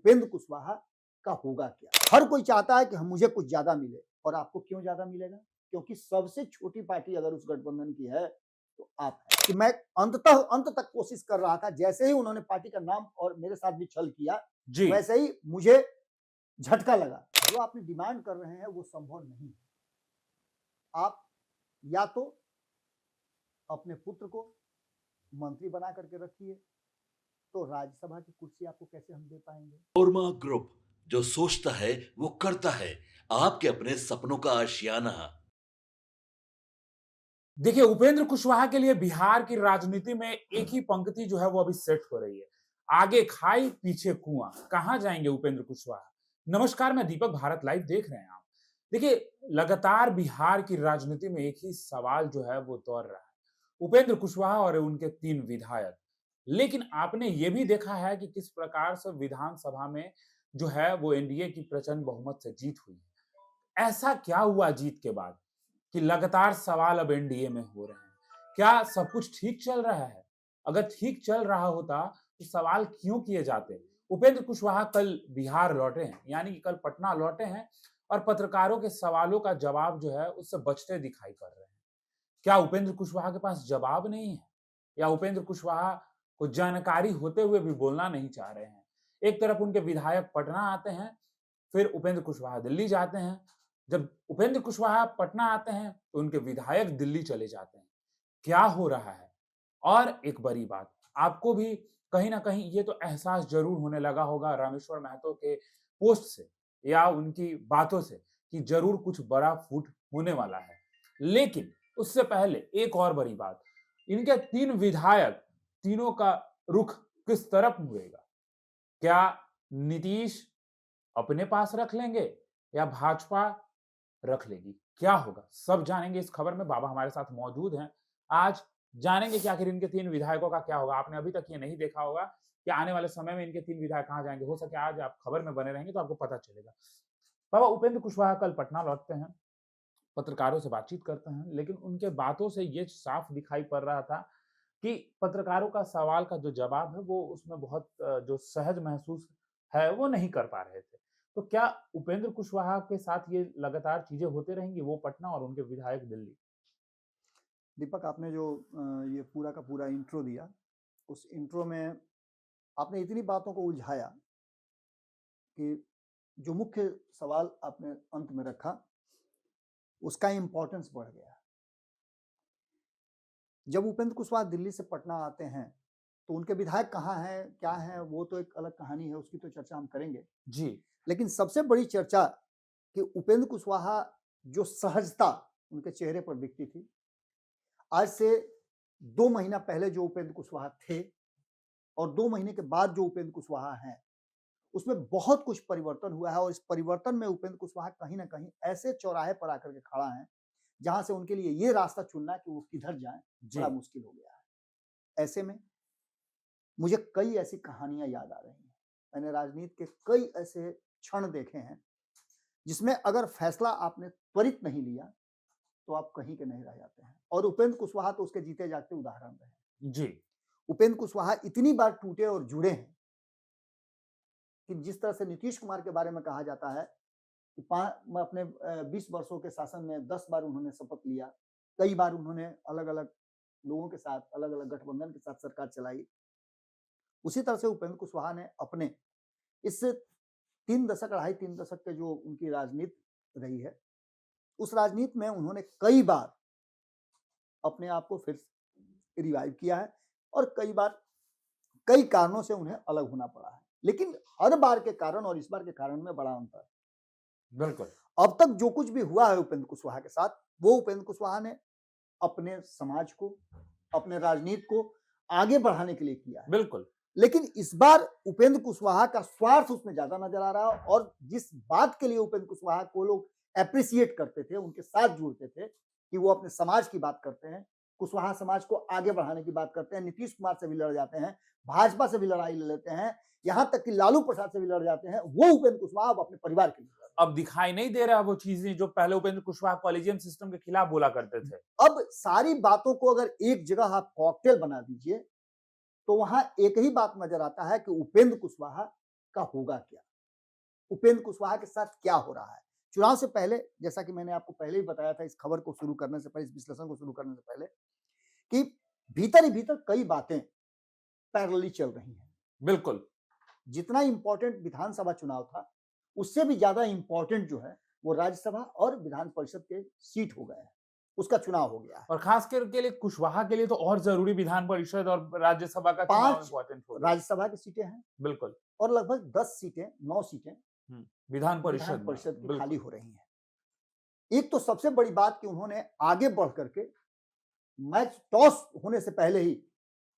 उपेंद्र कुशवाहा का होगा क्या। हर कोई चाहता है कि हम मुझे कुछ ज्यादा मिले, और आपको क्यों ज्यादा मिलेगा? क्योंकि सबसे छोटी पार्टी अगर उस गठबंधन की है तो आप है। कि मैं अंततः अंत तक कोशिश कर रहा था, जैसे ही उन्होंने पार्टी का नाम और मेरे साथ भी छल किया, जी। वैसे ही मुझे झटका लगा। जो आपने डिमांड कर रहे हैं वो संभव नहीं है। आप या तो अपने पुत्र को मंत्री बना करके रखिए, तो राज्यसभा की कुर्सी आपको कैसे हम दे पाएंगे? ओरमा ग्रुप, जो सोचता है वो करता है। आपके अपने सपनों का आशियाना। देखिए, उपेंद्र कुशवाहा के लिए बिहार की राजनीति में एक ही पंक्ति जो है वो अभी सेट हो रही है। आगे खाई पीछे कुआं, कहां जाएंगे उपेंद्र कुशवाहा? नमस्कार, मैं दीपक, भारत लाइव देख रहे हैं आप। देखिए, लगातार बिहार की राजनीति में एक ही सवाल जो है वो दौड़ रहा है, उपेंद्र कुशवाहा और उनके 3 विधायक। लेकिन आपने ये भी देखा है कि किस प्रकार से विधानसभा में जो है वो एनडीए की प्रचंड बहुमत से जीत हुई है। ऐसा क्या हुआ जीत के बाद कि लगातार सवाल अब एनडीए में हो रहे हैं? क्या सब कुछ ठीक चल रहा है? अगर ठीक चल रहा होता तो सवाल क्यों किए जाते? उपेंद्र कुशवाहा कल बिहार लौटे हैं, यानी कि कल पटना लौटे हैं और पत्रकारों के सवालों का जवाब जो है उससे बचते दिखाई पड़ रहे हैं। क्या उपेंद्र कुशवाहा के पास जवाब नहीं है, या उपेंद्र कुशवाहा को जानकारी होते हुए भी बोलना नहीं चाह रहे हैं? एक तरफ उनके विधायक पटना आते हैं, फिर उपेंद्र कुशवाहा दिल्ली जाते हैं। जब उपेंद्र कुशवाहा पटना आते हैं तो उनके विधायक दिल्ली चले जाते हैं। क्या हो रहा है? और एक बड़ी बात, आपको भी कहीं न कहीं ये तो एहसास ज़रूर होने लगा होगा रामेश्वर महतो के पोस्ट से या उनकी बातों से कि ज़रूर कुछ बड़ा फूट होने वाला है। लेकिन उससे पहले एक और बड़ी बात, इनके 3 विधायक, तीनों का रुख किस तरफ मुड़ेगा? क्या नीतीश अपने पास रख लेंगे या भाजपा रख लेगी? क्या होगा? सब जानेंगे इस खबर में। बाबा हमारे साथ मौजूद हैं। आज जानेंगे कि आखिर इनके 3 विधायकों का क्या होगा। आपने अभी तक ये नहीं देखा होगा कि आने वाले समय में इनके 3 विधायक कहाँ जाएँगे। हो सके आज आप खबर में बने रहेंगे तो आपको पता चलेगा। बाबा, उपेंद्र कुशवाहा कल पटना लौटते हैं, पत्रकारों से बातचीत करते हैं, लेकिन उनके बातों से ये साफ दिखाई पड़ रहा था कि पत्रकारों का सवाल का जो जवाब है वो उसमें बहुत जो सहज महसूस है वो नहीं कर पा रहे थे। तो क्या उपेंद्र कुशवाहा के साथ ये लगातार चीजें होते रहेंगी, वो पटना और उनके विधायक दिल्ली? दीपक, आपने जो ये पूरा का पूरा इंट्रो दिया, उस इंट्रो में आपने इतनी बातों को उलझाया कि जो मुख्य सवाल आपने अंत में रखा, उसका इम्पोर्टेंस बढ़ गया। जब उपेंद्र कुशवाहा दिल्ली से पटना आते हैं, तो उनके विधायक कहाँ हैं, क्या हैं, वो तो एक अलग कहानी है, उसकी तो चर्चा हम करेंगे। जी। लेकिन सबसे बड़ी चर्चा कि उपेंद्र कुशवाहा जो सहजता उनके चेहरे पर दिखती थी, आज से 2 महीना पहले जो उपेंद्र कुशवाहा थे और 2 महीने के बाद जो उपेंद्र कुशवाहा हैं, उसमें बहुत कुछ परिवर्तन हुआ है। और इस परिवर्तन में उपेंद्र कुशवाहा कहीं न कहीं ऐसे चौराहे पर आकर के खड़ा हैं, जहाँ से उनके लिए ये रास्ता चुनना कि वो किधर जाएँ, जी। बड़ा मुश्किल हो गया है। ऐसे में मुझे कई ऐसी कहानियाँ याद आ रही हैं। मैंने राजनीति के कई ऐसे क्षण देखे हैं, जिसमें अगर फैसला आपने त्वरित नहीं लिया, तो आप कहीं के नहीं रह जाते हैं। और उपेंद्र कुशवाहा तो उसके जीते जागते उदाहरण रहे। जी। उपेंद्र कुशवाहा इतनी बार टूटे और जुड़े हैं कि जिस तरह से नीतीश कुमार के बारे में कहा जाता है कि अपने 20 वर्षों के शासन में 10 बार उन्होंने शपथ लिया, कई बार उन्होंने अलग-अलग लोगों के साथ, अलग-अलग गठबंधन के साथ सरकार चलाई। उसी तरह से उपेंद्र कुशवाहा ने अपने इस 3 दशक, 3 दशक के जो उनकी राजनीति रही है, उस राजनीति में उन्होंने कई बार अपने आप को फिर रिवाइव किया है और कई बार कई कारणों से उन्हें अलग होना पड़ा है। लेकिन हर बार के कारण और इस बार के कारण में बड़ा अंतर है। बिल्कुल। अब तक जो कुछ भी हुआ है उपेंद्र कुशवाहा के साथ, वो उपेंद्र कुशवाहा ने अपने समाज को, अपने राजनीति को आगे बढ़ाने के लिए किया है। बिल्कुल। लेकिन इस बार उपेंद्र कुशवाहा का स्वार्थ उसमें ज्यादा नजर आ रहा है। और जिस बात के लिए उपेंद्र कुशवाहा को लोग एप्रिसिएट करते थे, उनके साथ जुड़ते थे कि वो अपने समाज की बात करते हैं, कुशवाहा समाज को आगे बढ़ाने की बात करते हैं, नीतीश कुमार से भी लड़ जाते हैं, भाजपा से भी लड़ाई ले लेते हैं, यहाँ तक कि लालू प्रसाद से भी लड़ जाते हैं, वो उपेंद्र कुशवाहा अब अपने परिवार के लिए लड़ रहे हैं। अब दिखाई नहीं दे रहा वो चीजें जो पहले उपेंद्र कुशवाहा कॉलेजियम सिस्टम के खिलाफ बोला करते थे। अब सारी बातों को अगर एक जगह आप कॉकटेल बना दीजिए, तो वहां एक ही बात नजर आता है कि उपेंद्र कुशवाहा का होगा क्या, उपेंद्र कुशवाहा के साथ क्या हो रहा है। चुनाव से पहले, जैसा कि मैंने आपको पहले ही बताया था इस खबर को शुरू करने से पहले, इस विश्लेषण को शुरू करने से पहले, कि भीतर ही भीतर कई बातें पैरेलली चल रही हैं। बिल्कुल। जितना इंपॉर्टेंट विधानसभा चुनाव था, उससे भी ज्यादा इंपॉर्टेंट जो है वो राज्यसभा और विधान परिषद के सीट हो गए हैं, उसका चुनाव हो गया है। और खास करके लिए कुशवाहा के लिए तो और जरूरी विधान परिषद और राज्यसभा का चुनाव 5 इंपॉर्टेंट हो गया। राज्यसभा की सीटें हैं बिल्कुल। और लगभग 10 सीटें, 9 सीटें विधान विधान परिषद में। परिषद की बिल्कुल। खाली हो रही हैं। एक तो सबसे बड़ी बात कि उन्होंने आगे बढ़ करके मैच टॉस होने से पहले ही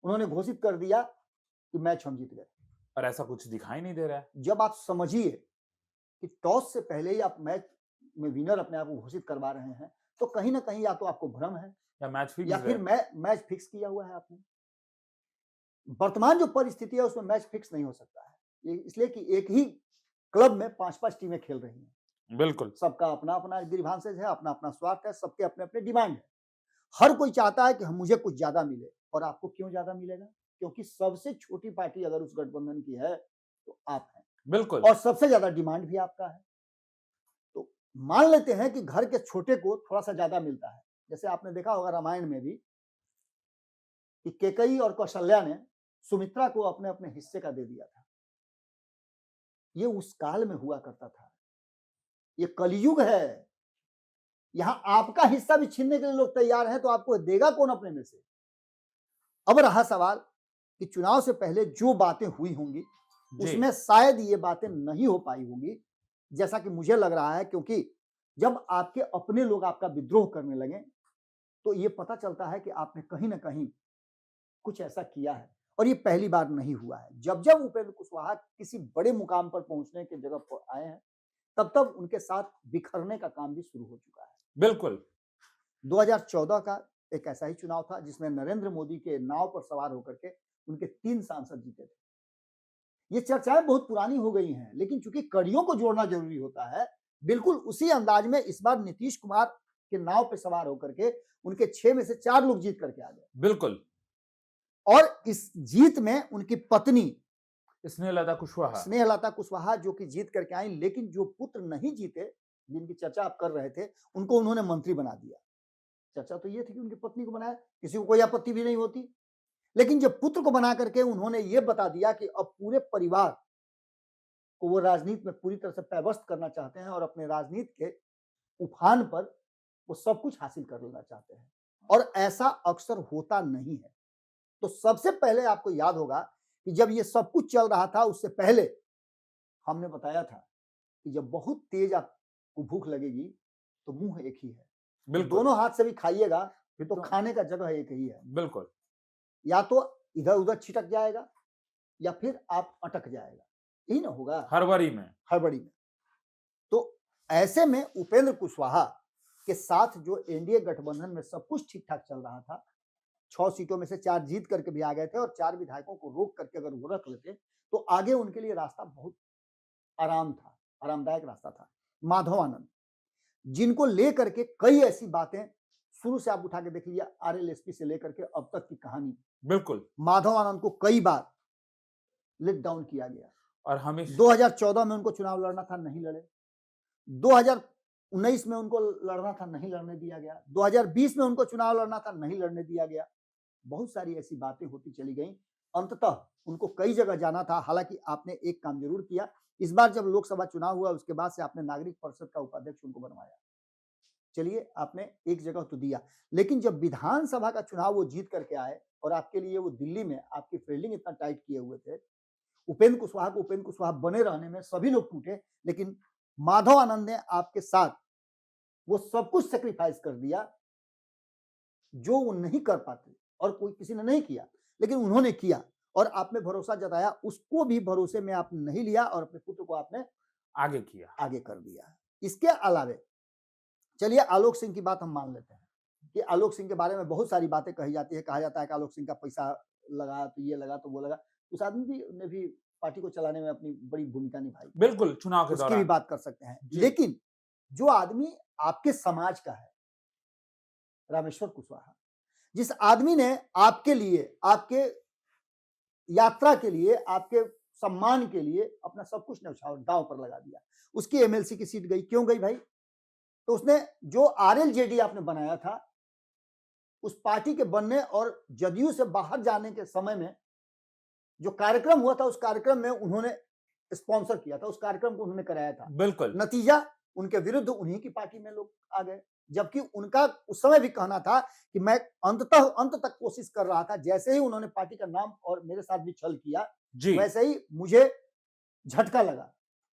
उन्होंने घोषित कर दिया कि मैच हम जीत गए। और ऐसा कुछ दिखाई नहीं दे रहा है। जब आप समझिए कि टॉस से पहले ही आप मैच में विनर अपने आप को घोषित करवा रहे हैं, तो कहीं ना कहीं या तो आपको भ्रम है या मैच फिक्स या फिर मैच फिक्स किया हुआ है आपने। वर्तमान जो परिस्थिति है उसमें मैच फिक्स नहीं हो सकता है, ये इसलिए कि एक ही क्लब में 5-5 टीमें खेल रही हैं। बिल्कुल। सबका अपना अपना ग्रीवांसेस है, अपना अपना स्वार्थ है, सबके अपने अपने डिमांड है। हर कोई चाहता है कि मुझे कुछ ज्यादा मिले, और आपको क्यों ज्यादा मिलेगा? क्योंकि सबसे छोटी पार्टी अगर उस गठबंधन की है तो आप हैं, बिल्कुल। और सबसे ज्यादा डिमांड भी आपका है। तो मान लेते हैं कि घर के छोटे को थोड़ा सा ज्यादा मिलता है। जैसे आपने देखा होगा रामायण में भी कि केकई और कौशल्या ने सुमित्रा को अपने अपने हिस्से का दे दिया था। ये उस काल में हुआ करता था, ये कलयुग है। यहां आपका हिस्सा भी छीनने के लिए लोग तैयार हैं, तो आपको देगा कौन अपने में से? अब रहा सवाल कि चुनाव से पहले जो बातें हुई होंगी उसमें शायद ये बातें नहीं हो पाई होंगी, जैसा कि मुझे लग रहा है, क्योंकि जब आपके अपने लोग आपका विद्रोह करने लगे तो ये पता चलता है कि आपने कहीं ना कहीं कुछ ऐसा किया है, और ये पहली बार नहीं हुआ है। जब जब उपेंद्र कुशवाहा किसी बड़े मुकाम पर पहुंचने की जगह पर आए हैं, तब तब उनके साथ बिखरने का काम भी शुरू हो चुका है। बिल्कुल। 2014 का एक ऐसा ही चुनाव था जिसमें नरेंद्र मोदी के नाव पर सवार होकर के उनके 3 सांसद जीते थे। ये चर्चाएं बहुत पुरानी हो गई हैं, लेकिन चूंकि कड़ियों को जोड़ना जरूरी होता है, बिल्कुल उसी अंदाज में इस बार नीतीश कुमार के नाव पर सवार होकर के उनके 6 में से 4 लोग जीत करके आ गए। बिल्कुल। और इस जीत में उनकी पत्नी स्नेहलता कुशवाहा जो कि जीत करके आई, लेकिन जो पुत्र नहीं जीते, जिनकी चर्चा आप कर रहे थे, उनको उन्होंने मंत्री बना दिया। चर्चा तो ये थी कि उनकी पत्नी को बनाया, किसी को कोई आपत्ति भी नहीं होती, लेकिन जब पुत्र को बना करके उन्होंने ये बता दिया कि अब पूरे परिवार को वो राजनीति में पूरी तरह से पैवस्त करना चाहते हैं और अपने राजनीति के उफान पर वो सब कुछ हासिल कर लेना चाहते हैं, और ऐसा अक्सर होता नहीं है। तो सबसे पहले आपको याद होगा कि जब ये सब कुछ चल रहा था, उससे पहले हमने बताया था कि जब बहुत तेज आपको भूख लगेगी तो मुंह एक ही है, दोनों हाथ से भी खाइएगा तो खाने का जगह एक ही है। बिल्कुल। या तो इधर उधर छिटक जाएगा या फिर आप अटक जाएगा, यही ना होगा हड़बड़ी में। तो ऐसे में उपेंद्र कुशवाहा के साथ जो एनडीए गठबंधन में सब कुछ ठीक ठाक चल रहा था, 6 सीटों में से 4 जीत करके भी आ गए थे, और 4 विधायकों को रोक करके अगर वो रख लेते तो आगे उनके लिए रास्ता बहुत आरामदायक रास्ता था। माधव आनंद, जिनको लेकर के कई ऐसी बातें शुरू से आप उठा के देख लीजिए, आरएलएसपी से लेकर के अब तक की कहानी, बिल्कुल, माधव आनंद को कई बार लेट डाउन किया गया। और हमें 2014 में उनको चुनाव लड़ना था, नहीं लड़े। 2019 में उनको लड़ना था, नहीं लड़ने दिया गया। 2020 में उनको चुनाव लड़ना था, नहीं लड़ने दिया गया। बहुत सारी ऐसी बातें होती चली गई। अंततः उनको कई जगह जाना था। हालांकि आपने एक काम जरूर किया, इस बार जब लोकसभा चुनाव हुआ उसके बाद से आपने नागरिक परिषद का उपाध्यक्ष उनको बनवाया। चलिए, आपने एक जगह तो दिया, लेकिन जब विधानसभा का चुनाव वो जीत करके आए और आपके लिए वो दिल्ली में आपकी फील्डिंग इतना टाइट किए हुए थे, उपेंद्र कुशवाहा बने रहने में सभी लोग टूटे, लेकिन माधव आनंद ने आपके साथ वो सब कुछ सेक्रीफाइस कर दिया जो वो नहीं कर पाते और कोई किसी ने नहीं किया, लेकिन उन्होंने किया और आप में भरोसा जताया। उसको भी भरोसे में आपने नहीं लिया और अपने पुत्र को आपने आगे कर दिया। इसके अलावे चलिए आलोक सिंह की बात हम मान लेते हैं कि आलोक सिंह के बारे में बहुत सारी बातें कही जाती है। कहा जाता है कि आलोक सिंह का पैसा लगा, तो ये लगा तो वो लगा। उस आदमी ने भी पार्टी को चलाने में अपनी बड़ी भूमिका निभाई, बिल्कुल, चुनाव के दौरान उसकी भी बात कर सकते हैं। लेकिन जो आदमी आपके समाज का है, रामेश्वर कुशवाहा, जिस आदमी ने आपके लिए, आपके यात्रा के लिए, आपके सम्मान के लिए अपना सब कुछ न्यौछावर दांव पर लगा दिया। उसकी एमएलसी की सीट गई, क्यों गई भाई? तो उसने जो आरएलजेडी आपने बनाया था, उस पार्टी के बनने और जदयू से बाहर जाने के समय में जो कार्यक्रम हुआ था, उस कार्यक्रम में उन्होंने स्पॉन्सर किया था, उस कार्यक्रम को उन्होंने कराया था। बिल्कुल। नतीजा उनके विरुद्ध उन्हीं की पार्टी में लोग आ गए, जबकि उनका उस समय भी कहना था कि मैं अंत तक कोशिश कर रहा था। जैसे ही उन्होंने पार्टी का नाम और मेरे साथ भी छल किया, वैसे ही मुझे झटका लगा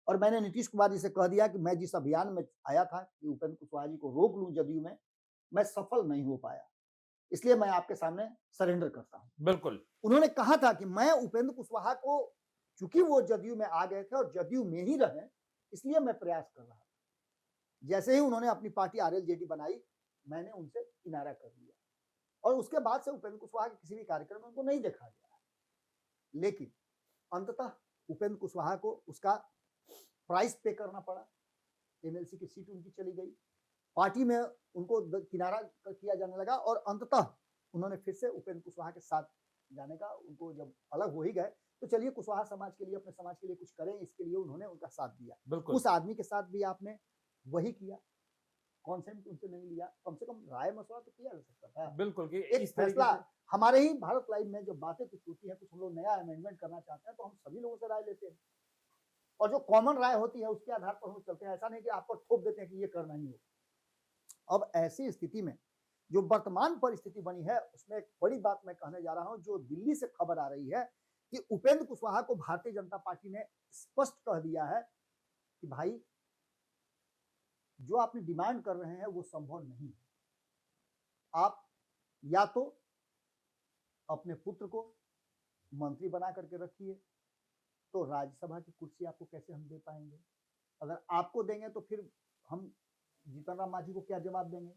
और मैंने नीतीश कुमार जी से कह दिया कि मैं जिस अभियान में आया था कि उपेंद्र कुशवाहा जी को रोक लूं जदयू में, मैं सफल नहीं हो पाया, इसलिए मैं आपके सामने सरेंडर करता हूं। बिल्कुल। उन्होंने कहा था कि मैं उपेंद्र कुशवाहा को, चूंकि वो जदयू में आ गए थे और जदयू में ही रहे, इसलिए मैं प्रयास कर रहा था। जैसे ही उन्होंने अपनी पार्टी आरएलजेडी बनाई, मैंने उनसे किनारा कर लिया और उसके बाद से उपेंद्र कुशवाहा के किसी भी कार्यक्रम में उनको नहीं देखा गया। लेकिन अंततः उपेंद्र कुशवाहा को उसका प्राइस पे करना पड़ा। एमएलसी की सीट उनकी चली गई, पार्टी में उनको किनारा किया जाने लगा और अंततः उन्होंने फिर से उपेंद्र कुशवाहा के साथ जाने का, उनको जब अलग हो ही गए तो चलिए कुशवाहा समाज के लिए, अपने समाज के लिए कुछ करें, इसके लिए उन्होंने उनका साथ दिया। उस आदमी के साथ भी आपने वही किया, कॉन्सेंट उनसे नहीं लिया, कम से कम राय मशवरा तो किया जा सकता था। बिल्कुल कि एक फैसला हमारे ही भारत लाइव में जब बातें कुछ होती है, कुछ हम लोग नया अमेंडमेंट करना चाहते हैं तो हम सभी लोगों से राय लेते हैं और जो कॉमन राय होती है उसके आधार पर हम चलते हैं। ऐसा नहीं कि आपको थोप देते हैं कि ये करना ही हो। अब ऐसी स्थिति में जो वर्तमान परिस्थिति बनी है, उसमें एक बड़ी बात मैं कहने जा रहा हूं, जो दिल्ली से खबर आ रही है कि उपेंद्र कुशवाहा को भारतीय जनता पार्टी ने स्पष्ट कह दिया है कि भाई जो आपने डिमांड कर रहे हैं वो संभव नहीं है। आप या तो अपने पुत्र को मंत्री बना करके रखिए, तो राज्यसभा की कुर्सी आपको कैसे हम दे पाएंगे? अगर आपको देंगे तो फिर हम जीतन राम मांझी को क्या जवाब देंगे?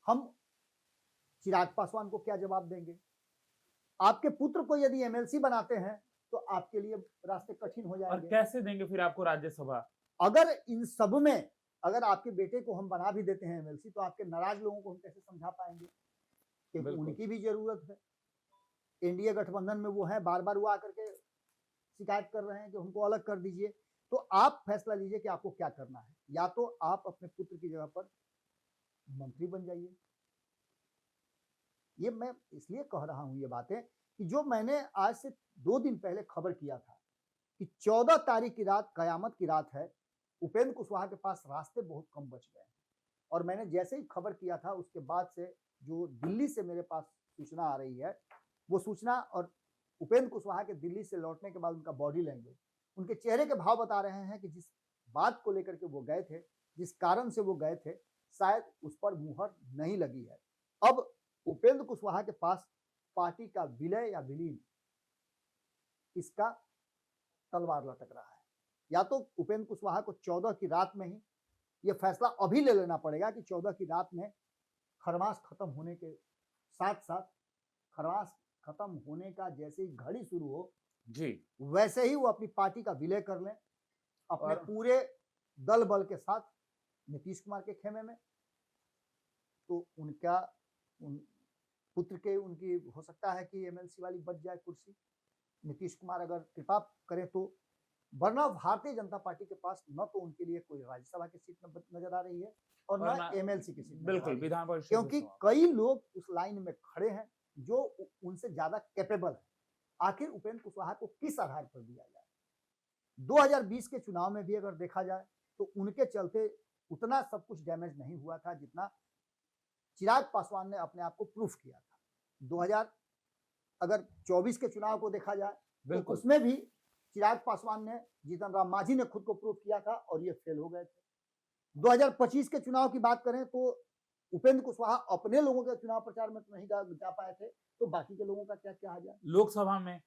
हम चिराग पासवान को क्या जवाब देंगे? आपके पुत्र को यदि एमएलसी बनाते हैं तो आपके लिए रास्ते कठिन हो जाएंगे। और कैसे देंगे फिर आपको राज्यसभा? अगर इन सब में अगर आपके बेटे को हम बना भी देते हैं एमएलसी, तो आपके नाराज लोगों को हम कैसे समझा पाएंगे? क्योंकि उनकी भी जरूरत है। एनडीए गठबंधन में वो है, बार बार वो आकर के शिकायत कर रहे हैं कि हमको अलग कर दीजिए। तो आप फैसला लीजिए कि आपको क्या करना है। या तो आप अपने पुत्र की जगह पर मंत्री बन जाइए। ये मैं इसलिए कह रहा हूं ये बातें कि जो मैंने आज से 2 दिन पहले खबर किया था कि 14 तारीख की रात कयामत की रात है, उपेंद्र कुशवाहा के पास रास्ते बहुत कम बच गए और मैंने जैसे ही खबर किया था उसके बाद से जो दिल्ली से मेरे पास सूचना आ रही है, वो सूचना और उपेंद्र कुशवाहा के दिल्ली से लौटने के बाद उनका बॉडी लैंग्वेज, उनके चेहरे के भाव बता रहे हैं कि जिस बात को लेकर के वो गए थे, जिस कारण से वो गए थे, शायद उस पर मुहर नहीं लगी है। अब उपेंद्र कुशवाहा के पास पार्टी का विलय या विलीन, इसका तलवार लटक रहा है। या तो उपेंद्र कुशवाहा को 14 की रात में ही यह फैसला अभी ले लेना पड़ेगा कि 14 की रात में खरमास खत्म होने के साथ साथ, खरमास खत्म होने का जैसे ही घड़ी शुरू हो जी, वैसे ही वो अपनी पार्टी का विलय कर लें अपने पूरे दल बल के साथ नीतीश कुमार के खेमे में। तो उनका पुत्र के उनकी हो सकता है कि एमएलसी वाली बच जाए कुर्सी, नीतीश कुमार अगर कृपा करें तो। वरना भारतीय जनता पार्टी के पास न तो उनके लिए कोई राज्यसभा की सीट नजर आ रही है और न एमएलसी की सीट। बिल्कुल, विधान परिषद, क्योंकि कई लोग उस लाइन में खड़े हैं जो उनसे ज्यादा कैपेबल है। आखिर उपेंद्र कुशवाहा को किस आधार पर दिया जाए? 2020 के चुनाव में भी अगर देखा जाए तो उनके चलते उतना सब कुछ डैमेज नहीं हुआ था जितना चिराग पासवान ने अपने आप को प्रूफ किया था। 2024 के चुनाव को देखा जाए तो उसमें भी चिराग पासवान ने, जीतन राम मांझी ने खुद को प्रूफ किया था और ये फेल हो गए थे। 2025 के चुनाव की बात करें तो उपेंद्र कुशवाहा अपने लोगों के चुनाव प्रचार में तो नहीं जा पाए थे, तो बाकी के लोगों का क्या कहा जाए लोकसभा में।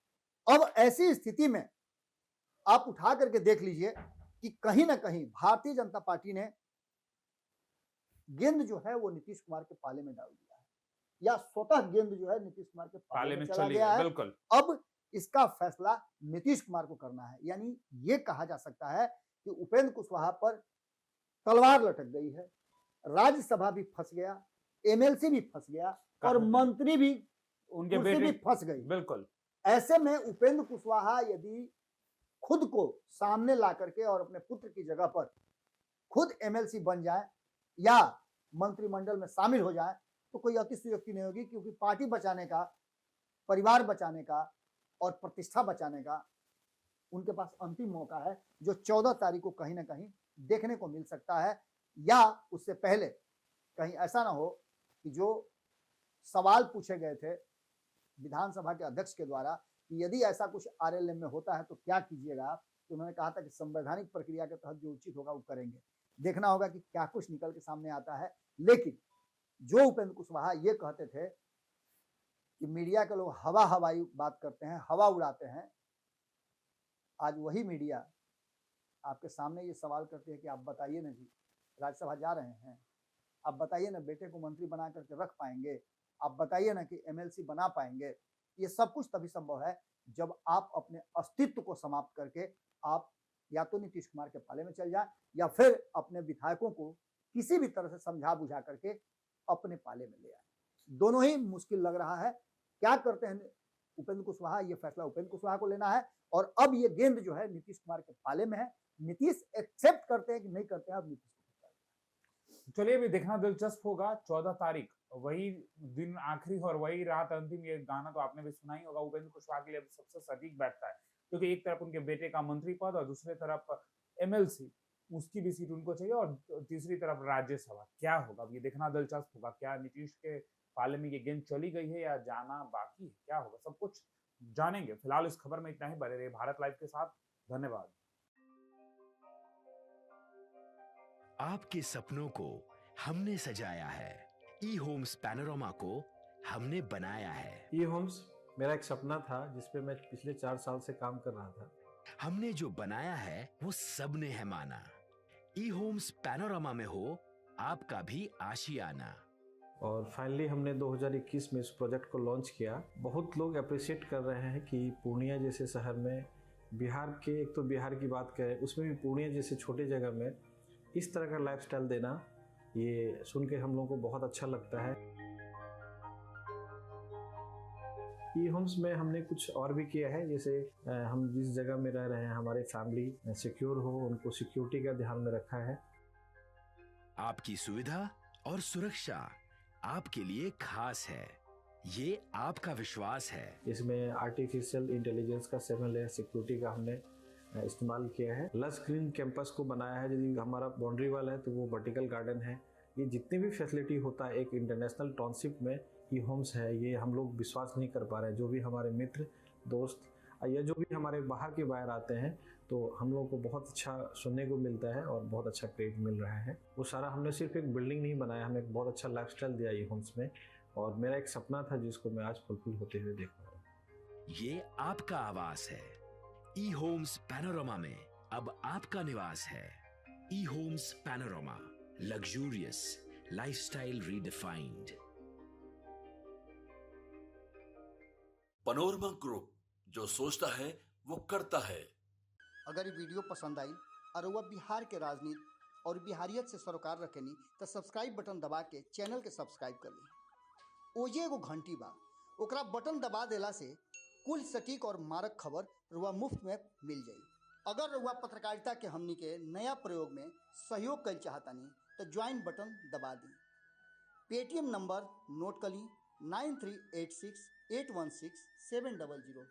अब ऐसी स्थिति में आप उठा करके देख लीजिए कि कहीं ना कहीं भारतीय जनता पार्टी ने गेंद जो है वो नीतीश कुमार के पाले में डाल दिया है, या स्वतः गेंद जो है नीतीश कुमार के पाले में चला गया है। बिल्कुल। अब इसका फैसला नीतीश कुमार को करना है। यानी ये कहा जा सकता है कि उपेंद्र कुशवाहा पर तलवार लटक गई है, राज्यसभा भी फंस गया, एमएलसी भी फंस गया और मंत्री भी, उनके बेटे भी फंस गई। बिल्कुल। ऐसे में उपेंद्र कुशवाहा यदि खुद को सामने ला करके और अपने पुत्र की जगह पर खुद एमएलसी बन जाए या मंत्रिमंडल में शामिल हो जाए तो कोई अतिशयोक्ति नहीं होगी, क्योंकि पार्टी बचाने का, परिवार बचाने का और प्रतिष्ठा बचाने का उनके पास अंतिम मौका है, जो 14 तारीख को कहीं ना कहीं देखने को मिल सकता है। या उससे पहले कहीं ऐसा ना हो कि जो सवाल पूछे गए थे विधानसभा के अध्यक्ष के द्वारा कि यदि ऐसा कुछ आरएलएम में होता है तो क्या कीजिएगा आप, तो उन्होंने कहा था कि संवैधानिक प्रक्रिया के तहत जो उचित होगा वो करेंगे। देखना होगा कि क्या कुछ निकल के सामने आता है। लेकिन जो उपेंद्र कुशवाहा ये कहते थे कि मीडिया के लोग हवाई बात करते हैं, हवा उड़ाते हैं, आज वही मीडिया आपके सामने ये सवाल करती है कि आप बताइए ना जी, राज्यसभा जा रहे हैं, आप बताइए ना बेटे को मंत्री बना करके रख पाएंगे, आप बताइए ना कि एमएलसी बना पाएंगे। ये सब कुछ तभी संभव है जब आप अपने अस्तित्व को समाप्त करके आप या तो नीतीश कुमार के पाले में चल जाए या फिर अपने विधायकों को किसी भी तरह से समझा बुझा करके अपने पाले में ले आए। दोनों ही मुश्किल लग रहा है। क्या करते हैं उपेंद्र कुशवाहा, ये फैसला उपेंद्र कुशवाहा को लेना है। और अब ये गेंद जो है नीतीश कुमार के पाले में है। नीतीश एक्सेप्ट करते हैं कि नहीं करते हैं, अब नीतीश को। चलिए अभी देखना दिलचस्प होगा 14 तारीख, वही दिन आखिरी और वही रात अंतिम। ये गाना तो आपने भी सुना ही होगा। उपेंद्र कुशवाहा के लिए सबसे सटीक बैठता है, क्योंकि एक तरफ उनके बेटे का मंत्री पद और दूसरी तरफ एमएलसी, उसकी भी सीट उनको चाहिए, और तीसरी तरफ राज्यसभा। क्या होगा अब ये देखना दिलचस्प होगा। क्या नीतीश के पाले में ये गेंद चली गई है या जाना बाकी है, क्या होगा, सब कुछ जानेंगे। फिलहाल इस खबर में इतना ही। बने रहिए भारत लाइव के साथ। धन्यवाद। आपके सपनों को हमने सजाया है, ई होम्स पैनोरमा को हमने बनाया है। ई होम्स मेरा एक सपना था जिस पे मैं पिछले 4 साल से काम कर रहा था। हमने जो बनाया है वो सबने है माना। ई होम्स पैनोरमा में हो आपका भी आशियाना। और फाइनली हमने 2021 में इस प्रोजेक्ट को लॉन्च किया। बहुत लोग अप्रिशिएट कर रहे हैं कि पूर्णिया जैसे शहर में, बिहार के, एक तो बिहार की बात करें उसमें भी पूर्णिया जैसे छोटे जगह में इस तरह का लाइफस्टाइल देना, ये सुन के हम लोगों को बहुत अच्छा लगता है। ई होम्स में हमने कुछ और भी किया है, जैसे हम जिस जगह में रह रहे हैं हमारे फैमिली सिक्योर हो, उनको सिक्योरिटी का ध्यान में रखा है। आपकी सुविधा और सुरक्षा आपके लिए खास है, ये आपका विश्वास है। इसमें आर्टिफिशियल इंटेलिजेंस का 7 लेयर सिक्योरिटी का हमने इस्तेमाल किया है। लस ग्रीन कैंपस को बनाया है। यदि हमारा बाउंड्री वाल है तो वो वर्टिकल गार्डन है। ये जितनी भी फैसिलिटी होता है एक इंटरनेशनल टाउनशिप में ई होम्स है, ये हम लोग विश्वास नहीं कर पा रहे हैं। जो भी हमारे मित्र, दोस्त या जो भी हमारे बाहर के बाहर आते हैं तो हम लोग को बहुत अच्छा सुनने को मिलता है और बहुत अच्छा क्रेडिट मिल रहा है। वो सारा हमने सिर्फ एक बिल्डिंग नहीं बनाया, हमें एक बहुत अच्छा लाइफस्टाइल दिया ई होम्स में, और मेरा एक सपना था जिसको मैं आज फुलफिल होते हुए देख पा रहा हूँ। ये आपका आवास है। ई होम्स पैनोरमा में अब आपका निवास है। E Homes Panorama, luxurious lifestyle redefined. Panorama Group, जो सोचता है वो करता है। अगर ये वीडियो पसंद आई और वह बिहार के राजनीति और बिहारियत से सरोकार रखेनी तो सब्सक्राइब बटन दबा के चैनल के सब्सक्राइब कर ली। ओजे एगो घंटी बा, ओकरा बटन दबा देला से कुल सटीक और मारक खबर रुआ मुफ्त में मिल जाई। अगर रुआ पत्रकारिता के हमनी के नया प्रयोग में सहयोग कर चाहतानी तो ज्वाइन बटन दबा दी। पेटीएम नंबर नोट कर ली 9386816700।